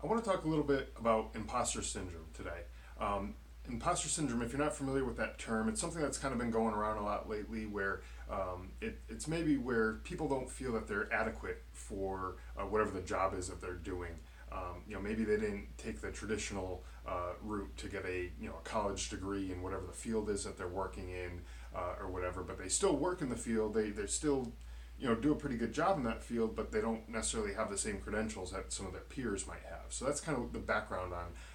I want to talk a little bit about imposter syndrome today. Imposter syndrome, if you're not familiar with that term, it's something that's kind of been going around a lot lately where it's maybe where people don't feel that they're adequate for whatever the job is that they're doing. Maybe they didn't take the traditional route to get a college degree in whatever the field is that they're working in or whatever, but they still work in the field. They're still do a pretty good job in that field, but they don't necessarily have the same credentials that some of their peers might have. So that's kind of the background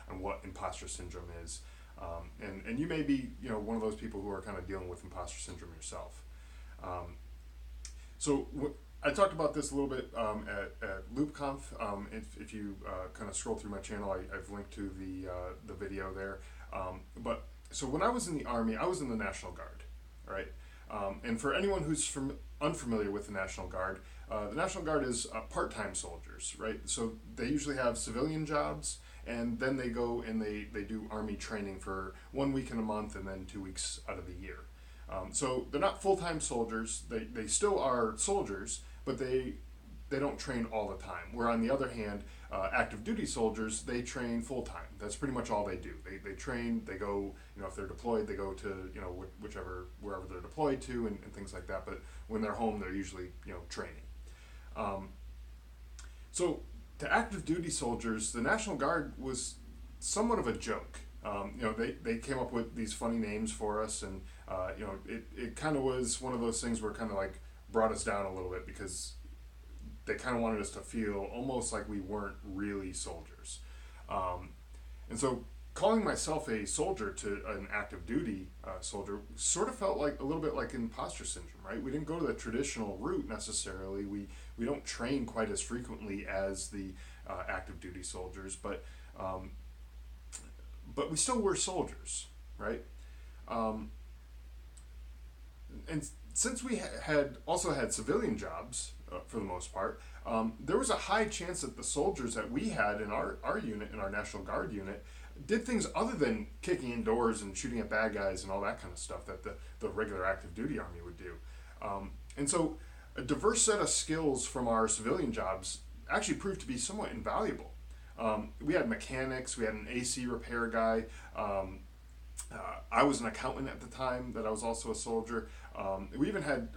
on what imposter syndrome is. And you may be one of those people who are kind of dealing with imposter syndrome yourself. Um, I talked about this a little bit at LoopConf. If you kind of scroll through my channel, I've linked to the video there. But so when I was in the Army, I was in the National Guard, right? And for anyone who's unfamiliar with the National Guard is part-time soldiers, right? So they usually have civilian jobs, and then they go and they do Army training for 1 week in a month and then 2 weeks out of the year. So they're not full-time soldiers. They still are soldiers, but they don't train all the time. Where on the other hand, active duty soldiers, they train full time. That's pretty much all they do. They train, they go, if they're deployed, they go to, wherever they're deployed to and things like that. But when they're home, they're usually, training. Um, so to active duty soldiers, the National Guard was somewhat of a joke. They came up with these funny names for us, and it kind of was one of those things where it kind of like brought us down a little bit because they kind of wanted us to feel almost like we weren't really soldiers. And so calling myself a soldier to an active duty soldier sort of felt like a little bit like imposter syndrome, right? We didn't go to the traditional route necessarily. We don't train quite as frequently as the active duty soldiers, but we still were soldiers, right? Um, and since we had also had civilian jobs for the most part, there was a high chance that the soldiers that we had in our unit, in our National Guard unit, did things other than kicking in doors and shooting at bad guys and all that kind of stuff that the regular active duty army would do. And so a diverse set of skills from our civilian jobs actually proved to be somewhat invaluable. We had mechanics, we had an AC repair guy. I was an accountant at the time that I was also a soldier. We even had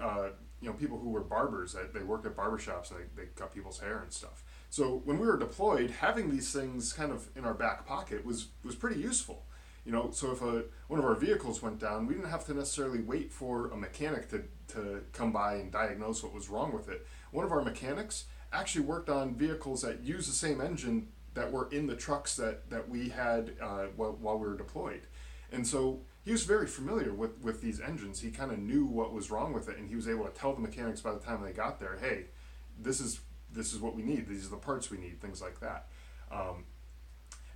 people who were barbers that they worked at barbershops and they cut people's hair and stuff. So when we were deployed, having these things kind of in our back pocket was pretty useful. So if one of our vehicles went down, we didn't have to necessarily wait for a mechanic to come by and diagnose what was wrong with it. One of our mechanics actually worked on vehicles that use the same engine that were in the trucks that we had while we were deployed. And so he was very familiar with these engines. He kind of knew what was wrong with it, and he was able to tell the mechanics by the time they got there, hey, this is what we need. These are the parts we need, things like that.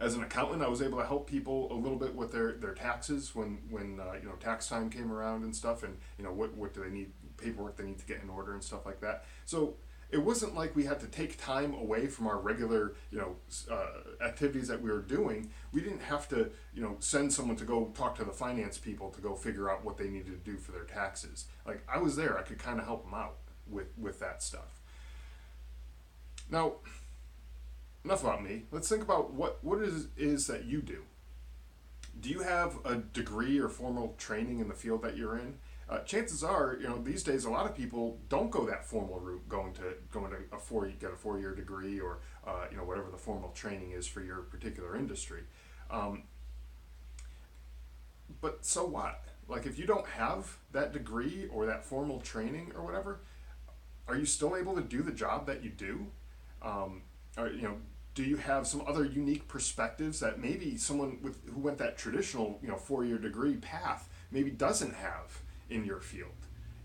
As an accountant, I was able to help people a little bit with their taxes when tax time came around and stuff, and what do they need, paperwork they need to get in order and stuff like that. So it wasn't like we had to take time away from our regular activities that we were doing. We didn't have to send someone to go talk to the finance people to go figure out what they needed to do for their taxes. Like, I was there, I could kind of help them out with that stuff. Now, enough about me. Let's think about what it is that you do. Do you have a degree or formal training in the field that you're in? Chances are, these days a lot of people don't go that formal route, going to get a 4-year degree or whatever the formal training is for your particular industry. But so what? Like, if you don't have that degree or that formal training or whatever, are you still able to do the job that you do? Or, do you have some other unique perspectives that maybe someone who went that traditional 4-year degree path maybe doesn't have in your field?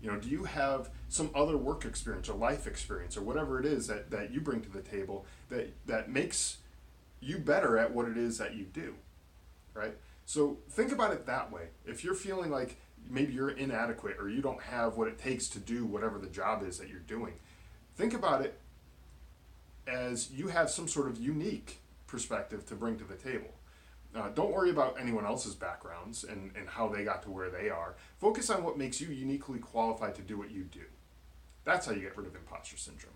Do you have some other work experience or life experience or whatever it is that you bring to the table that makes you better at what it is that you do, right? So think about it that way. If you're feeling like maybe you're inadequate or you don't have what it takes to do whatever the job is that you're doing, think about it as you have some sort of unique perspective to bring to the table. Don't worry about anyone else's backgrounds and how they got to where they are. Focus on what makes you uniquely qualified to do what you do. That's how you get rid of imposter syndrome.